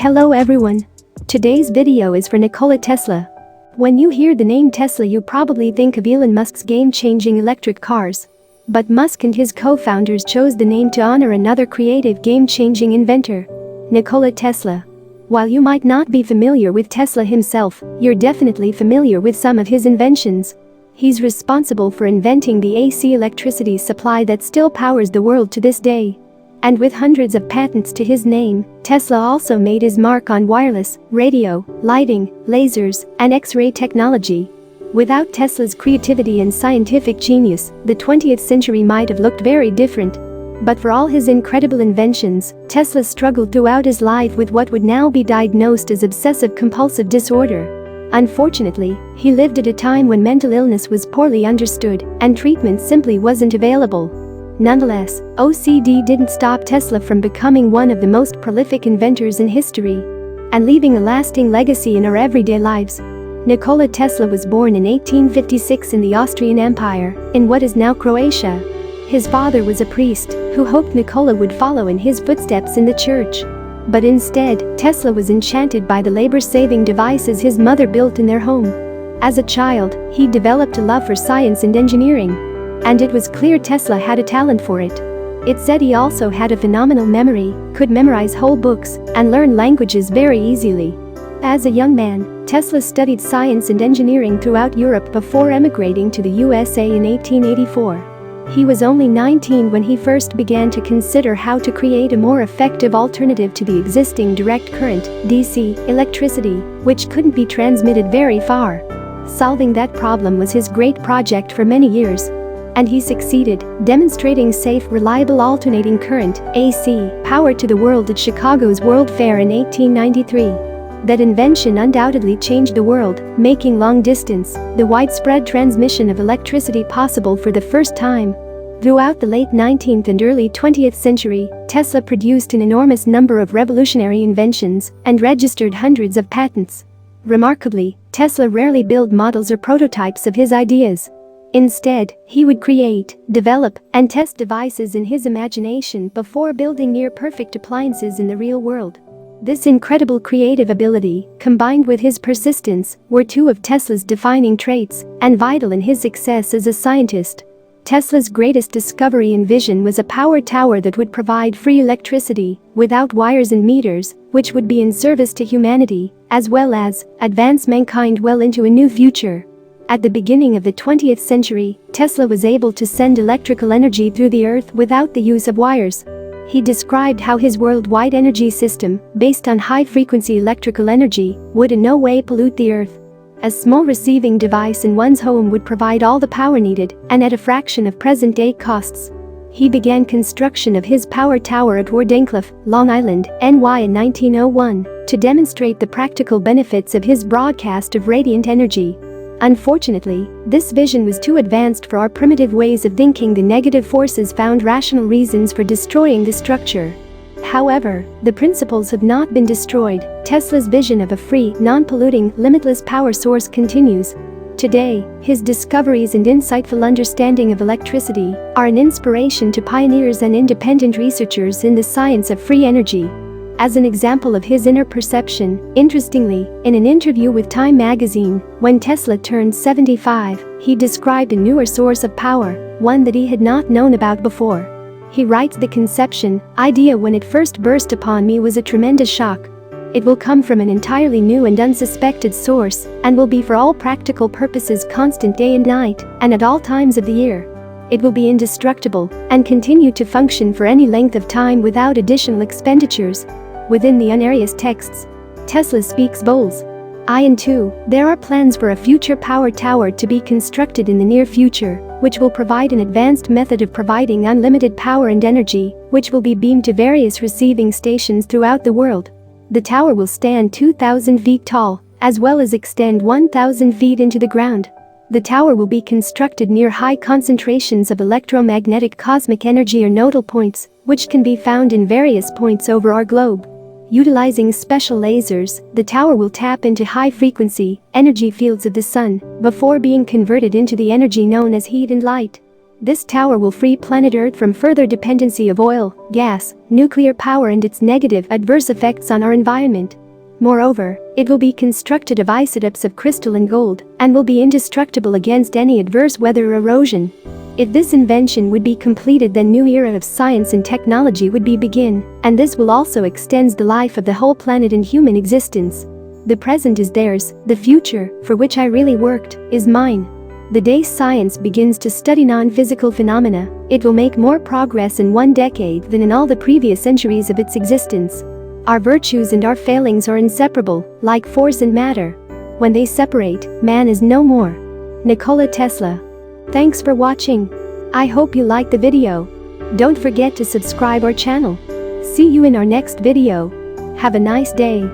Hello everyone. Today's video is for Nikola Tesla. When you hear the name Tesla, you probably think of Elon Musk's game-changing electric cars. But Musk and his co-founders chose the name to honor another creative game-changing inventor, Nikola Tesla. While you might not be familiar with Tesla himself, you're definitely familiar with some of his inventions. He's responsible for inventing the AC electricity supply that still powers the world to this day. And with hundreds of patents to his name, Tesla also made his mark on wireless, radio, lighting, lasers, and X-ray technology. Without Tesla's creativity and scientific genius, the 20th century might have looked very different. But for all his incredible inventions, Tesla struggled throughout his life with what would now be diagnosed as obsessive-compulsive disorder. Unfortunately, he lived at a time when mental illness was poorly understood and treatment simply wasn't available. Nonetheless, OCD didn't stop Tesla from becoming one of the most prolific inventors in history and leaving a lasting legacy in our everyday lives. Nikola Tesla was born in 1856 in the Austrian Empire, in what is now Croatia. His father was a priest who hoped Nikola would follow in his footsteps in the church. But instead, Tesla was enchanted by the labor-saving devices his mother built in their home. As a child, he developed a love for science and engineering. And it was clear Tesla had a talent for it. It said he also had a phenomenal memory, could memorize whole books, and learn languages very easily. As a young man, Tesla studied science and engineering throughout Europe before emigrating to the USA in 1884. He was only 19 when he first began to consider how to create a more effective alternative to the existing direct current, DC, electricity, which couldn't be transmitted very far. Solving that problem was his great project for many years. And he succeeded, demonstrating safe, reliable alternating current, AC, power to the world at Chicago's World Fair in 1893. That invention undoubtedly changed the world, making long-distance, the widespread transmission of electricity possible for the first time. Throughout the late 19th and early 20th century, Tesla produced an enormous number of revolutionary inventions and registered hundreds of patents. Remarkably, Tesla rarely built models or prototypes of his ideas. Instead, he would create, develop, and test devices in his imagination before building near-perfect appliances in the real world. This incredible creative ability, combined with his persistence, were two of Tesla's defining traits and vital in his success as a scientist. Tesla's greatest discovery and vision was a power tower that would provide free electricity, without wires and meters, which would be in service to humanity, as well as advance mankind well into a new future. At the beginning of the 20th century, Tesla was able to send electrical energy through the earth without the use of wires. He described how his worldwide energy system, based on high-frequency electrical energy, would in no way pollute the earth. A small receiving device in one's home would provide all the power needed, and at a fraction of present-day costs. He began construction of his power tower at Wardenclyffe, Long Island, NY in 1901, to demonstrate the practical benefits of his broadcast of radiant energy. Unfortunately, this vision was too advanced for our primitive ways of thinking. The negative forces found rational reasons for destroying the structure. However, the principles have not been destroyed. Tesla's vision of a free, non-polluting, limitless power source continues. Today, his discoveries and insightful understanding of electricity are an inspiration to pioneers and independent researchers in the science of free energy. As an example of his inner perception, interestingly, in an interview with Time magazine, when Tesla turned 75, he described a newer source of power, one that he had not known about before. He writes, "The conception, idea when it first burst upon me was a tremendous shock. It will come from an entirely new and unsuspected source, and will be for all practical purposes constant day and night, and at all times of the year. It will be indestructible, and continue to function for any length of time without additional expenditures." Within the Unarius texts, Tesla speaks boldly. There are plans for a future power tower to be constructed in the near future, which will provide an advanced method of providing unlimited power and energy, which will be beamed to various receiving stations throughout the world. The tower will stand 2,000 feet tall, as well as extend 1,000 feet into the ground. The tower will be constructed near high concentrations of electromagnetic cosmic energy or nodal points, which can be found in various points over our globe. Utilizing special lasers, the tower will tap into high-frequency energy fields of the sun before being converted into the energy known as heat and light. This tower will free planet Earth from further dependency of oil, gas, nuclear power and its negative adverse effects on our environment. Moreover, it will be constructed of isotopes of crystal and gold and will be indestructible against any adverse weather or erosion. If this invention would be completed, then new era of science and technology would be begin, and this will also extends the life of the whole planet and human existence. The present is theirs, the future, for which I really worked, is mine. The day science begins to study non-physical phenomena, it will make more progress in 1 decade than in all the previous centuries of its existence. Our virtues and our failings are inseparable, like force and matter. When they separate, man is no more. Nikola Tesla. Thanks for watching. I hope you liked the video. Don't forget to subscribe our channel. See you in our next video. Have a nice day.